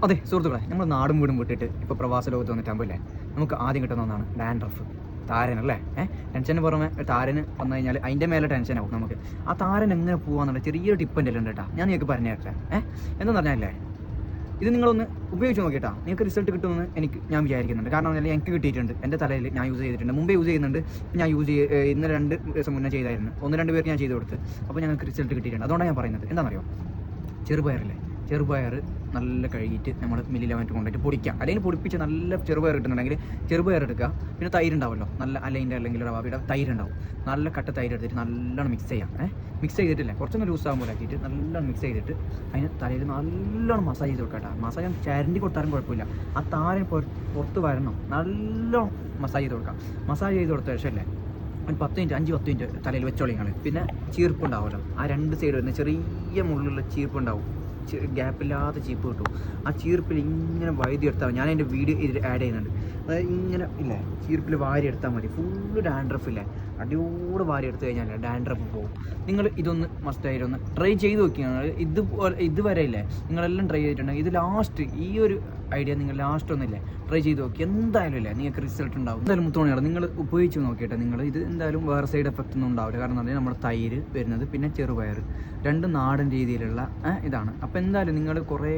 അതെ സുഹൃത്തുക്കളെ, നമ്മൾ നാടും വീടും വിട്ടിട്ട് ഇപ്പോൾ പ്രവാസ ലോകത്ത് വന്നിട്ടാകുമ്പോൾ നമുക്ക് ആദ്യം കിട്ടുന്ന ഒന്നാണ് ഡാൻഡ്രഫ്, താരനല്ലേ. ടെൻഷന് പുറമെ താരന് വന്നു കഴിഞ്ഞാൽ അതിൻ്റെ മേലെ ടെൻഷനാവും നമുക്ക്. ആ താരൻ എങ്ങനെ പോകാന്നുള്ള ചെറിയൊരു ടിപ്പ് എൻ്റെ ഉണ്ട് കേട്ടോ, ഞാൻ നിങ്ങൾക്ക് പറഞ്ഞു തരാം. എന്താണെന്ന് പറഞ്ഞാലേ, ഇത് നിങ്ങളൊന്ന് ഉപയോഗിച്ച് നോക്കിയിട്ടാ നിങ്ങൾക്ക് റിസൾട്ട് കിട്ടുമെന്ന് ഞാൻ വിചാരിക്കുന്നുണ്ട്. കാരണം പറഞ്ഞാൽ എനിക്ക് കിട്ടിയിട്ടുണ്ട്, എൻ്റെ തലയിൽ ഞാൻ യൂസ് ചെയ്തിട്ടുണ്ട്, മുമ്പേ യൂസ് ചെയ്യുന്നുണ്ട്. ഞാൻ ഇന്ന് 2 ദിവസം മുന്നേ ചെയ്തായിരുന്നു, 1-2 പേർക്ക് ഞാൻ ചെയ്ത് കൊടുത്ത്. അപ്പോൾ ഞങ്ങൾക്ക് റിസൾട്ട് കിട്ടിയിട്ടുണ്ട്. അതുകൊണ്ടാണ് ഞാൻ പറയുന്നത്. എന്താണെന്നറിയോ, ചെറുപയർ നല്ല കഴുകിയിട്ട് നമ്മൾ മില്ലിലവൻറ്റ് കൊണ്ടുപോയിട്ട് പൊടിക്കാം. അല്ലെങ്കിൽ പൊടിപ്പിച്ച് നല്ല ചെറുപയർ കിട്ടുന്നുണ്ടെങ്കിൽ ചെറുപയർ എടുക്കുക. പിന്നെ തൈര് ഉണ്ടാവുമല്ലോ, നല്ല അല്ലെങ്കിൽ റവാബിയുടെ തൈര് ഉണ്ടാവും. നല്ല കട്ട തൈര് എടുത്തിട്ട് നല്ലോണം മിക്സ് ചെയ്യാം. മിക്സ് ചെയ്തിട്ടില്ലേ, കുറച്ചൊന്ന് ലൂസ് ആകുമ്പോൾ ആക്കിയിട്ട് നല്ലോണം മിക്സ് ചെയ്തിട്ട് അതിന് തലയിൽ നല്ലോണം മസാജ് ചെയ്ത് കൊടുക്കട്ടെ. മസാജ് ചരണ്ടി കൊടുത്താലും കുഴപ്പമില്ല, ആ താരൻ പുറത്ത് വരണം. നല്ലോണം മസാജ് ചെയ്ത് കൊടുക്കാം. മസാജ് ചെയ്ത് കൊടുത്ത ശേഷമല്ലേ ഒരു 5-10 മിനിറ്റ് തലയിൽ വെച്ചോളിങ്ങൾ. പിന്നെ ചീർപ്പുണ്ടാവുമല്ലോ, ആ 2 സൈഡ് വരുന്ന ചെറിയ മുള്ളുള്ള ചീർപ്പുണ്ടാവും, ഗ്യാപ്പില്ലാത്ത ചീപ്പ് കിട്ടും. ആ ചീർപ്പിൽ ഇങ്ങനെ വൈദ്യുതി എടുത്താൽ മതി. ഞാൻ അതിൻ്റെ വീഡിയോ ഇതിൽ ആഡ് ചെയ്യുന്നുണ്ട്. അതായത് ഇങ്ങനെ ഇല്ലേ, ചീർപ്പിൽ വാരി എടുത്താൽ മതി. ഫുള്ള് ഡാൻഡ്രഫ് ഇല്ലേ, അടിയോടെ വാരി എടുത്തു കഴിഞ്ഞാൽ ഡാൻഡ്രഫ് പോകും. നിങ്ങൾ ഇതൊന്ന് മസ്റ്റായിട്ടൊന്ന് ട്രൈ ചെയ്ത് നോക്കിയാണ്. ഇതുവരെ ഇല്ലേ നിങ്ങളെല്ലാം ട്രൈ ചെയ്തിട്ടുണ്ടെങ്കിൽ ഇത് ലാസ്റ്റ് ഈ ഒരു ഐഡിയ നിങ്ങൾ ലാസ്റ്റ് ഒന്നില്ലേ ട്രൈ ചെയ്ത് നോക്കി, എന്തായാലും ഇല്ലേ നിങ്ങൾക്ക് റിസൾട്ട് ഉണ്ടാവും. എന്തായാലും മുത്തോണിയാണ് നിങ്ങൾ ഉപയോഗിച്ച് നോക്കിയിട്ട് നിങ്ങൾ ഇത് എന്തായാലും വേറെ സൈഡ് എഫക്റ്റ് ഒന്നും ഉണ്ടാവില്ല. കാരണം എന്താ പറഞ്ഞാൽ നമ്മുടെ തൈര് വരുന്നത്, പിന്നെ ചെറുപയർ, 2 നാടൻ രീതിയിലുള്ള ഇതാണ്. അപ്പോൾ എന്തായാലും നിങ്ങൾ കുറേ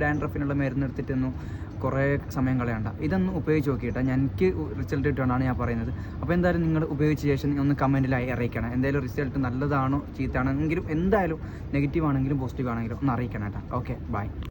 ഡാൻഡ്രഫിനുള്ള മരുന്ന് എടുത്തിട്ടൊന്നും കുറേ സമയം കളയണ്ട. ഇതൊന്ന് ഉപയോഗിച്ച് നോക്കിയിട്ട് എനിക്ക് റിസൾട്ട് കിട്ടുകൊണ്ടാണ് ഞാൻ പറയുന്നത്. അപ്പോൾ എന്തായാലും നിങ്ങൾ ഉപയോഗിച്ച ശേഷം ഒന്ന് കമൻറ്റിലായി അറിയിക്കണം. എന്തായാലും റിസൾട്ട് നല്ലതാണോ ചീത്തയാണെങ്കിലും, എന്തായാലും നെഗറ്റീവ് ആണെങ്കിലും പോസിറ്റീവ് ആണെങ്കിലും ഒന്ന് അറിയിക്കണം കേട്ടോ. Okay, by.